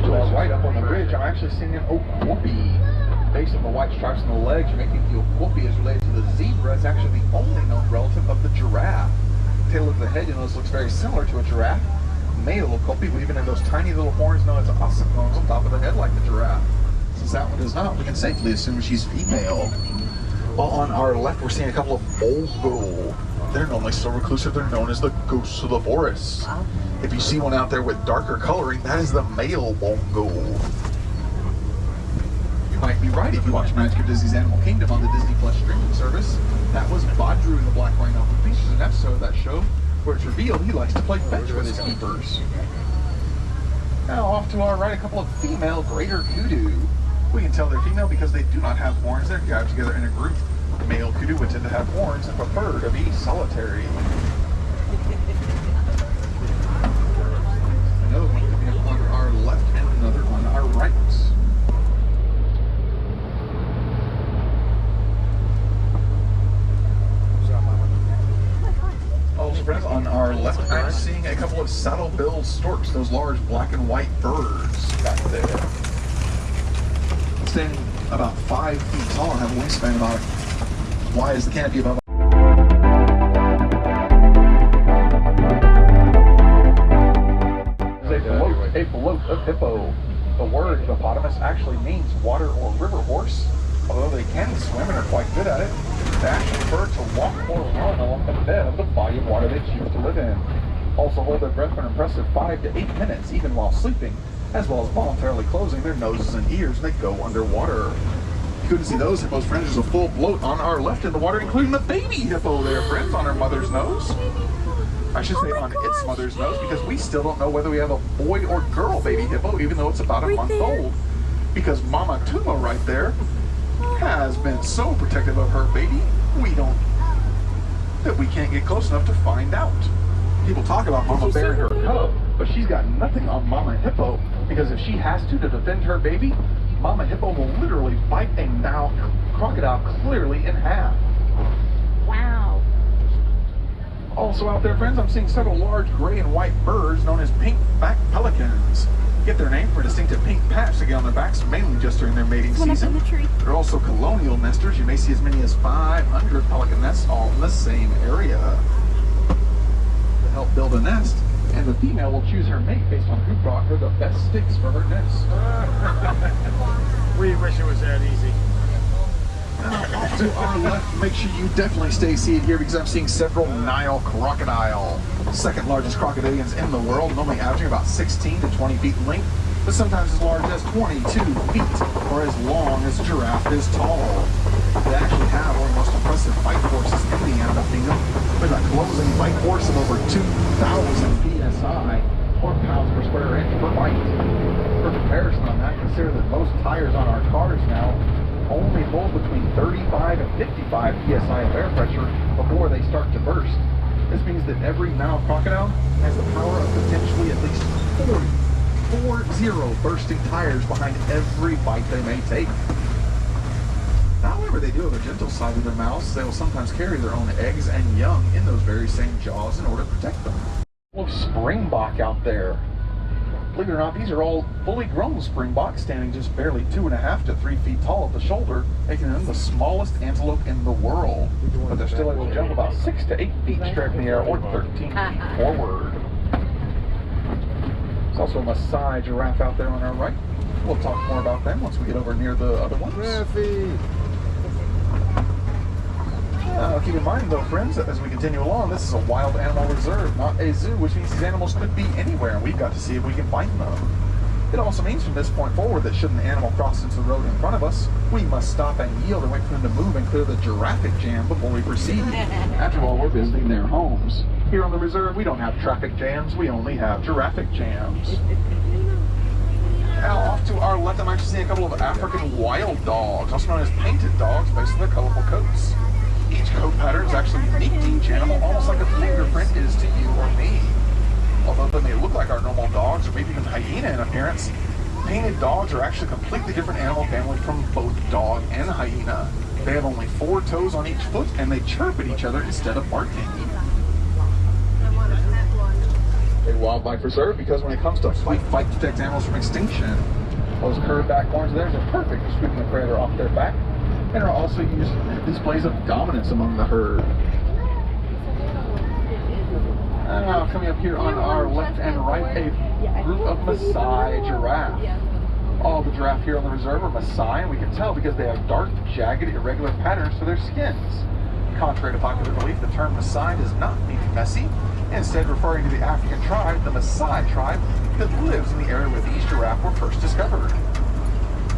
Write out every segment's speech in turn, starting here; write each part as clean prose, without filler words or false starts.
to our right up on the ridge, I'm actually seeing an Okwopi. Based on the white stripes on the legs, you may think the Okwopi is related to the zebra. It's actually the only known relative of the giraffe. Take a look at the head, you know this looks very similar to a giraffe. Male Okwopi would even have those tiny little horns known as ossicones on top of the head like the giraffe. Since that one does not, we can safely assume she's female. Well, on our left, we're seeing a couple of bongo. They're normally so reclusive, they're known as the ghosts of the forest. If you see one out there with darker coloring, that is the male bongo. You might be right if you watch Magic of Disney's Animal Kingdom on the Disney Plus streaming service. That was Badru, the Black Rhino, who features an episode of that show where it's revealed he likes to play fetch with his keepers. Now off to our right, a couple of female greater kudu. We can tell they're female because they do not have horns. They're gathered together in a group. Male kudu would tend to have horns and prefer to be solitary. Another one coming up on our left and another on our right. Also, friends, on our left, I'm seeing a couple of saddle-billed storks, those large black and white birds back there. Standing about 5 feet tall and have a wingspan about wide as the canopy above. A float of hippo. The word hippopotamus actually means water or river horse. Although they can swim and are quite good at it, they actually prefer to walk or run along the bed of the body of water they choose to live in. Also hold their breath for an impressive 5 to 8 minutes, even while sleeping, as well as voluntarily closing their noses and ears when they go underwater. You couldn't see those hippos, friends. There's a full bloat on our left in the water, including the baby hippo there, friends, on her mother's nose. I should say on its mother's nose, because we still don't know whether we have a boy or girl baby hippo, even though it's about a month old. Because Mama Tuma right there has been so protective of her baby, that we can't get close enough to find out. People talk about Mama Bear and her cub, but she's got nothing on Mama Hippo, because if she has to defend her baby, Mama Hippo will literally bite a crocodile clearly in half. Wow. Also out there, friends, I'm seeing several large gray and white birds known as pink-backed pelicans. Get their name for a distinctive pink patch they get on their backs, mainly just during their mating season. They're also colonial nesters. You may see as many as 500 pelican nests all in the same area. To help build a nest, and the female will choose her mate based on who brought her the best sticks for her nest. We wish it was that easy. Now, off to our left, make sure you definitely stay seated here because I'm seeing several Nile crocodile. Second largest crocodilians in the world, normally averaging about 16 to 20 feet in length, but sometimes as large as 22 feet, or as long as a giraffe is tall. They actually have one of the most impressive bite forces in the animal kingdom, with a closing bite force of over 2,000 psi, or pounds per square inch per bite. For comparison on that, consider that most tires on our cars now only hold between 35 and 55 psi of air pressure before they start to burst. This means that every Nile crocodile has the power of potentially at least 40 bursting tires behind every bite they may take. However, they do have a gentle side to their mouths. They will sometimes carry their own eggs and young in those very same jaws in order to protect them. Springbok out there. Believe it or not, these are all fully grown Springboks, standing just barely 2.5 to 3 feet tall at the shoulder, making them the smallest antelope in the world. But they're still able to jump about 6 to 8 feet straight in the air, or 13 feet forward. There's also a Maasai giraffe out there on our right. We'll talk more about them once we get over near the other ones. Keep in mind, though, friends, that as we continue along, this is a wild animal reserve, not a zoo, which means these animals could be anywhere, and we've got to see if we can find them. It also means from this point forward that should an animal cross into the road in front of us, we must stop and yield and wait for them to move and clear the traffic jam before we proceed. After all, we're visiting their homes. Here on the reserve, we don't have traffic jams, we only have giraffic jams. Now, off to our left, I'm actually seeing a couple of African wild dogs, also known as painted dogs, based on their colorful coats. Each coat pattern is actually unique to each animal, almost like a fingerprint is to you or me. Although they may look like our normal dogs, or maybe even hyena in appearance, painted dogs are actually a completely different animal family from both dog and hyena. They have only 4 toes on each foot, and they chirp at each other instead of barking. a wildlife reserve because when it comes to fight to protect animals from extinction, those curved back horns of theirs are perfect for sweeping the predator off their back and are also used in displays of dominance among the herd. Now, coming up here on our left and right, a group of Maasai giraffe. All the giraffe here on the reserve are Maasai, and we can tell because they have dark, jagged, irregular patterns to their skins. Contrary to popular belief, the term Maasai does not mean messy, instead referring to the African tribe, the Maasai tribe, that lives in the area where these giraffe were first discovered.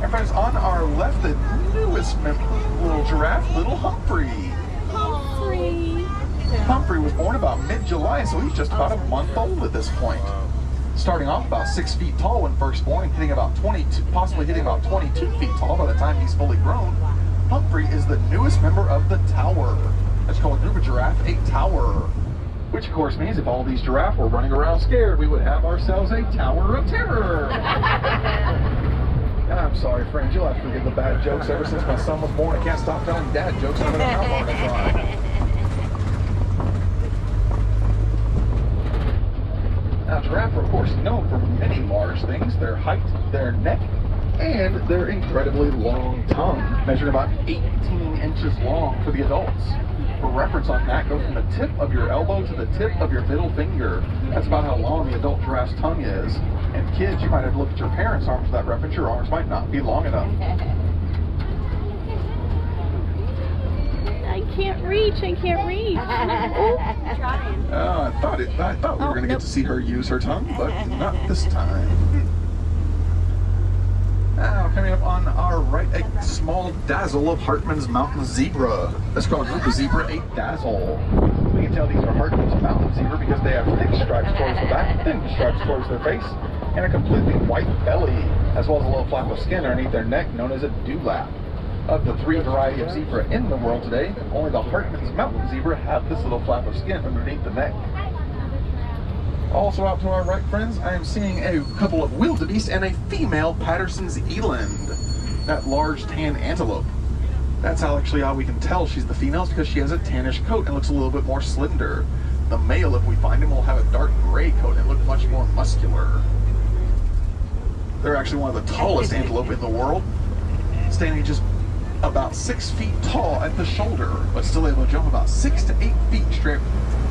And friends, on our left, the newest little giraffe, little Humphrey. Humphrey was born about mid-July, so he's just about a month old at this point. Starting off about 6 feet tall when first born and hitting about 22, possibly hitting about 22 feet tall by the time he's fully grown, Humphrey is the newest member of the tower. It's called a group of giraffe, a tower. Which of course means if all these giraffe were running around scared, we would have ourselves a tower of terror. I'm sorry, friends, you'll have to forgive the bad jokes. Ever since my son was born, I can't stop telling dad jokes no matter how hard I try. Now, giraffe are, of course, known for many large things: their height, their neck, and their incredibly long tongue, measuring about 18 inches long for the adults. For reference on that, go from the tip of your elbow to the tip of your middle finger. That's about how long the adult giraffe's tongue is. And kids, you might have to look at your parents' arms for that reference. Your arms might not be long enough. I can't reach. Oh, trying. I thought we were going to get to see her use her tongue, but not this time. Now, coming up on our right, a small dazzle of Hartman's mountain zebra. That's called a group of zebra, a dazzle. We can tell these are Hartman's mountain zebra because they have thick stripes towards the back, thin stripes towards their face, and a completely white belly, as well as a little flap of skin underneath their neck known as a dewlap. Of the 3 varieties of zebra in the world today, only the Hartman's mountain zebra have this little flap of skin underneath the neck. Also out to our right, friends, I am seeing a couple of wildebeest and a female Patterson's eland, that large tan antelope. That's how we can tell she's the female, because she has a tannish coat and looks a little bit more slender. The male, if we find him, will have a dark gray coat and look much more muscular. They're actually one of the tallest antelope in the world, standing just about 6 feet tall at the shoulder, but still able to jump about 6 to 8 feet straight,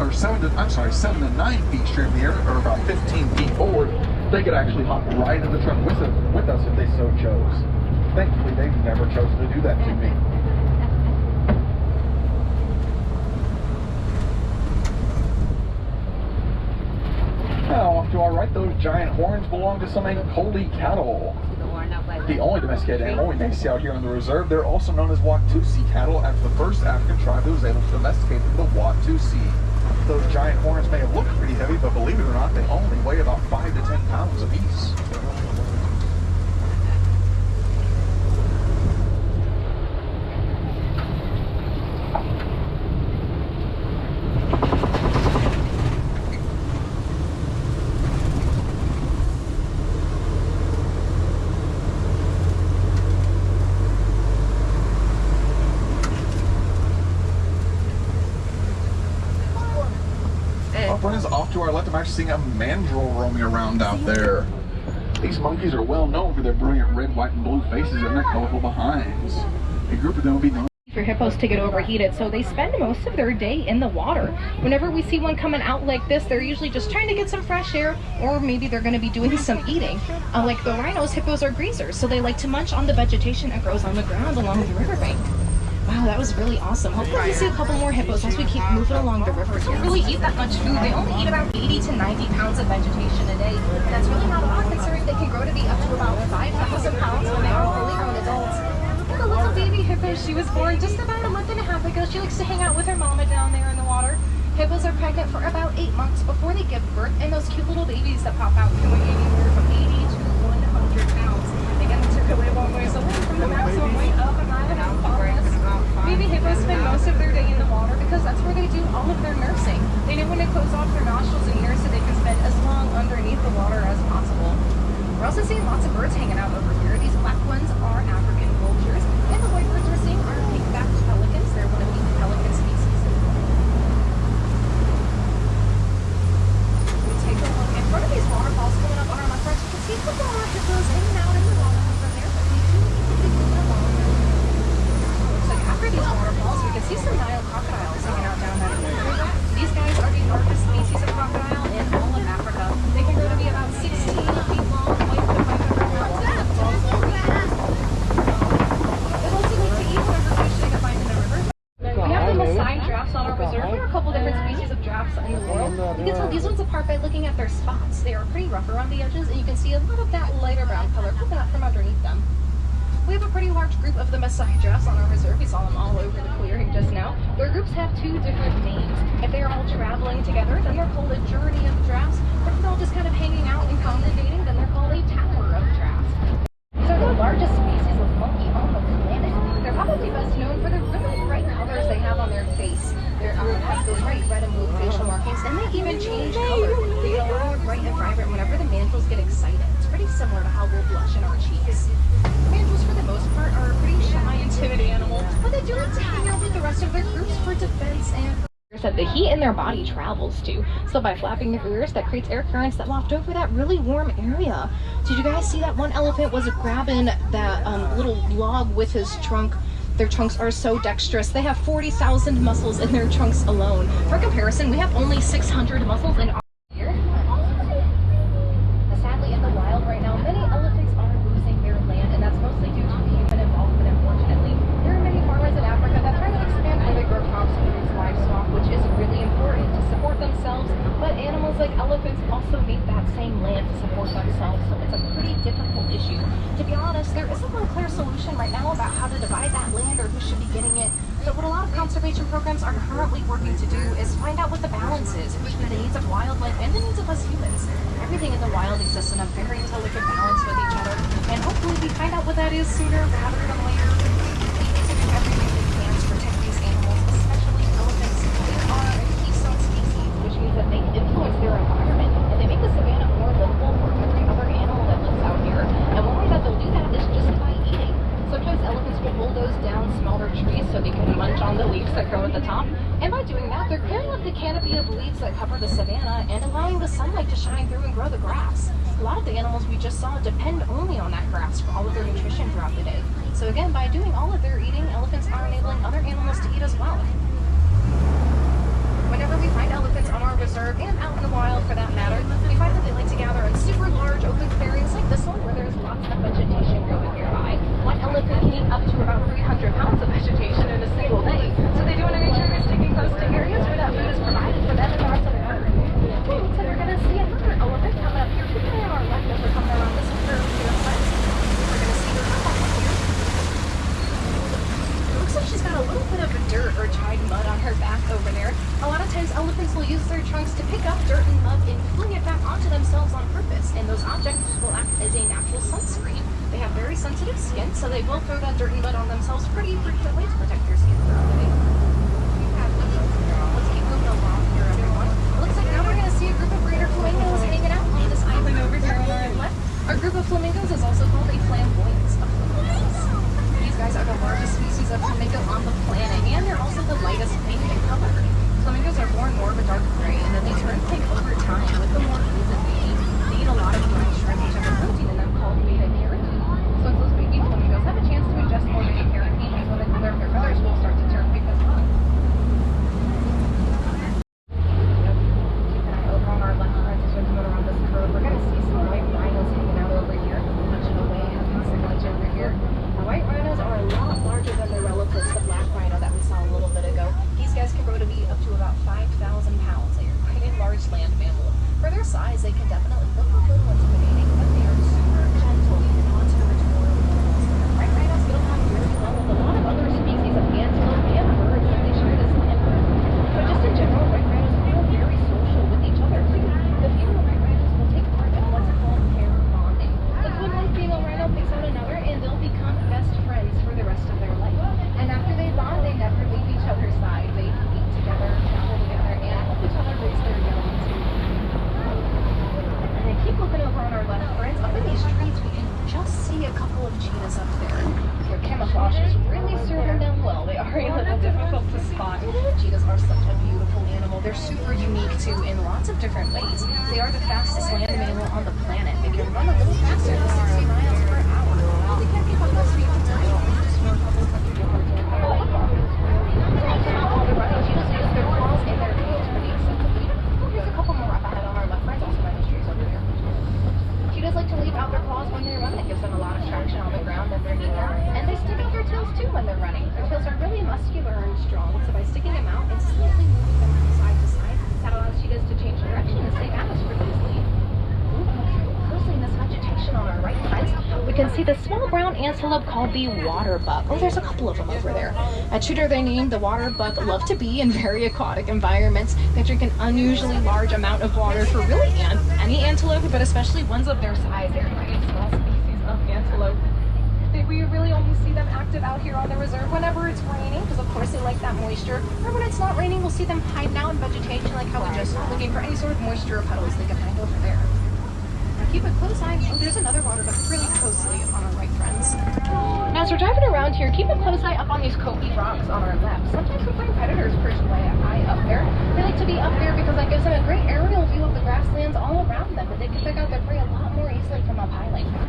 or 7 to 9 feet straight in the air, or about 15 feet forward. They could actually hop right in the truck with us if they so chose. Thankfully, they've never chosen to do that to me. Now, off to our right, those giant horns belong to some Ankoli cattle. The only domesticated animal we may see out here on the reserve. They're also known as Watusi cattle, after the first African tribe that was able to domesticate them, the Watusi. Those giant horns may have looked pretty heavy, but believe it or not, they only weigh about 5 to 10 pounds apiece. Friends, off to our left, I'm actually seeing a mandrill roaming around out there. These monkeys are well known for their brilliant red, white, and blue faces and their colorful behinds. A group of them will be known for hippos to get overheated, so they spend most of their day in the water. Whenever we see one coming out like this, they're usually just trying to get some fresh air, or maybe they're going to be doing some eating. Unlike the rhinos, hippos are grazers, so they like to munch on the vegetation that grows on the ground along the riverbank. Wow, that was really awesome. Hopefully we see a couple more hippos as we keep moving along the river. They don't really eat that much food. They only eat about 80 to 90 pounds of vegetation a day. And that's really not a lot, considering they can grow to be up to about 5,000 pounds when they are fully grown adults. And the little baby hippo, she was born just about a month and a half ago. She likes to hang out with her mama down there in the water. Hippos are pregnant for about 8 months before they give birth, and those cute little babies that pop out can weigh anywhere from 80 to 100 pounds. They get to live all ways away from the maximum weight of a 9.5 pounds. Baby hippos spend most of their day in the water because that's where they do all of their nursing. They know when to close off their nostrils and ears so they can spend as long underneath the water as possible. We're also seeing lots of birds hanging out over here. These black ones are African vultures, and the white birds we're seeing are pink-backed pelicans. They're one of the pelican species. We take a look hippos in and out in the water over there, but they do need to be moving along. Looks like after these waterfalls, we can see some Nile crocodiles hanging out down that river. These guys are the largest species of crocodile in all of Africa. They can grow to be about 16 feet long, weigh up to 500 pounds, and look also pretty big. They also like to eat whatever fish they can find in the river. We have the Maasai giraffes on our reserve. There are a couple different species of giraffes in the world. You can tell these ones apart by looking at their spots. They are pretty rough around the edges, and you can see a lot of that lighter brown color poking up from underneath them. We have a pretty large group of the Maasai giraffes on our reserve. We saw them all over the clearing just now. Their groups have two different names. If they're all traveling together, then they're called a journey of giraffes. But if they're all just kind of hanging out and congregating, then they're called a tower of giraffes. These are the largest species of monkey on the planet. They're probably best known for the really bright colors they have on their face. They have those bright red and blue facial markings, and they even change color. They get a lot more bright and vibrant whenever the mandrills get excited. It's pretty similar to how we'll blush in our cheeks. Mandrills, for the most part, are a pretty shy and timid animal, but they do like to hang out with the rest of their groups for defense and that the heat in their body travels to. So by flapping their ears, that creates air currents that waft over that really warm area. Did you guys see that one elephant was grabbing that little log with his trunk? Their trunks are so dexterous. They have 40,000 muscles in their trunks alone. For comparison, we have only 600 muscles in our ear. Sadly, in the wild right now, many elephants are losing their land, and that's mostly due to human involvement, unfortunately. There are many farmers in Africa that try to expand where they grow crops and raise livestock, which is really important to support themselves, but animals like elephants also need that same land to support themselves, so it's a pretty difficult issue. To be honest, there isn't one clear solution right now about how to divide that land or who should be getting it. So what a lot of conservation programs are currently working to do is find out what the balance is between the needs of wildlife and the needs of us humans. Everything in the wild exists in a very delicate balance with each other, and hopefully we find out what that is sooner rather than later. We need to do everything we can to protect these animals, especially elephants. They are a keystone species, which means that they influence their environment, and they make the savanna more livable for every other animal that lives out here. And one way that they'll do that is just by eating. Sometimes elephants will bulldoze down smaller trees so they can munch on the leaves that grow at the top. And by doing that, they're clearing up the canopy of leaves that cover the savanna and allowing the sunlight to shine through and grow the grass. A lot of the animals we just saw depend only on that grass for all of their nutrition throughout the day. So again, by doing all of their eating, elephants are enabling other animals to eat as well. Whenever we find elephants on our reserve, and out in the wild for that matter, we find that they like to gather in super large open clearings like this one, where there's lots of vegetation growing nearby. One elephant can eat up to about 300 pounds of vegetation in a single day. So they do want to make sure they're sticking close to areas where that food is provided for them and the rest of the herd. So we're going to see another elephant coming up here, particularly on our left as we're coming around this curve here. We're going to see her come up here. It looks like she's got a little bit of dirt or dried mud on her back over there. A lot of times elephants will use their trunks to pick up dirt and mud and fling it back onto themselves on purpose, and those objects will act as a natural sunscreen. They have very sensitive skin, so they will throw that dirt and mud on themselves pretty frequently to protect their skin throughout the day. Let's keep moving along here, everyone. It looks like now we're going to see a group of greater flamingos hanging out on this island over here on our left. Our group of flamingos is also called a flamboyance of flamingos. These guys are the largest species of flamingo on the planet, and they're also the lightest pink in color. Flamingos are born more of a dark gray, and then they turn pink over time with the more food that they eat. They eat a lot of green shrimp, which have a protein in them called beta-carotene. So if those baby flamingos have a chance to ingest more beta-carotene, that's when their feathers will start to turn pink as well. Keep an eye over on our left side as we're coming around this curve. We're going to see some white rhinos hanging out over here, punching away at this lunch over here. Now, white rhinos are a lot larger than their relatives, the black rhino that we saw a little bit ago. These guys can grow to be up to about 5,000 pounds. They are quite a large land mammal. For their size, they can definitely look a little intimidating, but they are super gentle, non-territorial animals. White rhinos get along very well with a lot of other species of antelope and birds that they share this land with. But just in general, white rhinos feel very social with each other too. The female white rhinos will take part in what's called pair bonding. That's when one female rhino picks out another, and they'll become best friends for the rest of their life. And after they bond, they never leave each other's side. They eat together, travel together, and help each other raise their young too. And then keep looking over on our left, friends. Up in these trees, we can just see a couple of cheetahs up there. They're camouflaged gosh, it's really serving them well. They are a little difficult to spot. Cheetahs are such a beautiful animal. They're super unique too in lots of different ways. They are the fastest land mammal on the planet. They can run a little faster than 60 miles per hour. They can't keep up with speed of time. Just for a couple hundred yards. All the running cheetahs use their claws and their tails pretty extensively. Here's a couple more up ahead on our left. Friends also my mysteries over here. Cheetahs like to leave out their claws when they run. It gives them a lot of traction on the ground underneath them. And they stick out their tails too when they're running. Their tails are really muscular and strong, so by sticking them out and slightly moving them from side to side, that allows cheetahs to change direction and stay balanced pretty easily. Closely in this vegetation on our right, friends, we can see the small brown antelope called the water buck. Oh, there's a couple of them over there. At Shooter, they're named the water buck. Love to be in very aquatic environments. They drink an unusually large amount of water for really any antelope, but especially ones of their size. They're very small species of antelope. We really only see them active out here on the reserve whenever it's raining, because of course they like that moisture. Or when it's not raining, we'll see them hiding out in vegetation like how we just saw, looking for any sort of moisture or puddles they can find over there. Keep a close eye. Oh, there's another water buck really closely on our right, friends. Now, as we're driving around here, keep a close eye up on these copy rocks on our left. Sometimes we find predators perched way high up there. They like to be up there because that gives them a great aerial view of the grasslands all around them, but they can pick out their prey a lot more easily from up high like that.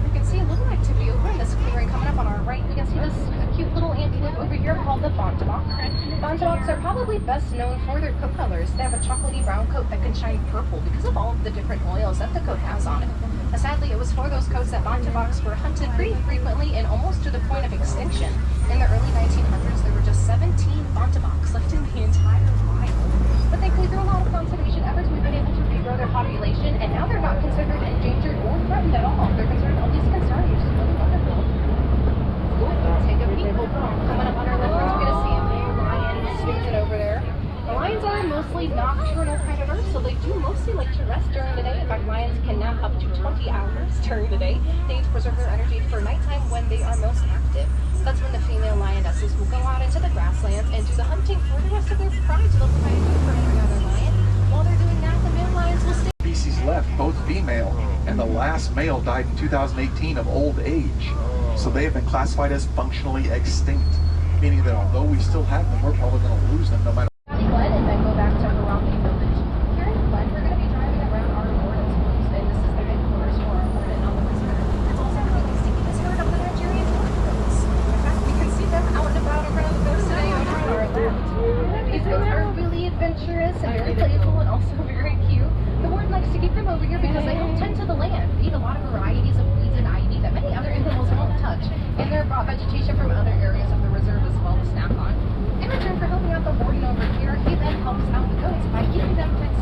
You can see a little activity over in this clearing coming up on our right. We can see this cute little antelope over here called the Bontebok. Bonteboks are probably best known for their coat colors. They have a chocolatey brown coat that can shine purple because of all of the different oils that the coat has on it. Sadly, it was for those coats that Bonteboks were hunted pretty frequently and almost to the point of extinction. In the early 1900s, there were just 17 Bonteboks left in the entire wild. But thankfully, through a lot of conservation efforts, we've been able to regrow their population, and now they're not considered endangered or threatened at all. They're considered at least concerned, which is really wonderful. Take a peek. Coming up on our left, we're going to see a big lion snoozing over there. The lions are mostly nocturnal predators, so they do mostly like to rest during the day. In fact, lions can nap up to 20 hours during the day. They need to preserve their energy for nighttime when they are most active. That's when the female lionesses will go out into the grasslands and do the hunting for the rest of their pride, so they'll provide food for every other lion. While they're doing that, the male lions will stay. Species left, both female, and the last male died in 2018 of old age. So they have been classified as functionally extinct, meaning that although we still have them, we're probably going to lose them no matter. And then go back to Harambe Village. Here in Glen, we're going to be driving around our warden's post, and this is the headquarters for our warden on the reserve. It's also really sticky this herd of the Nigerian goats. In fact, we can see them out and about around the goats today over on our left. These goats are really adventurous and very playful and also very cute. The warden likes to keep them over here because they help tend to the land, eat a lot of varieties of weeds and ivy that many other animals won't touch, and they're brought vegetation from other areas of the reserve as well to snack on. In return for helping out the warden over here, he then helps out the goats by keeping them fenced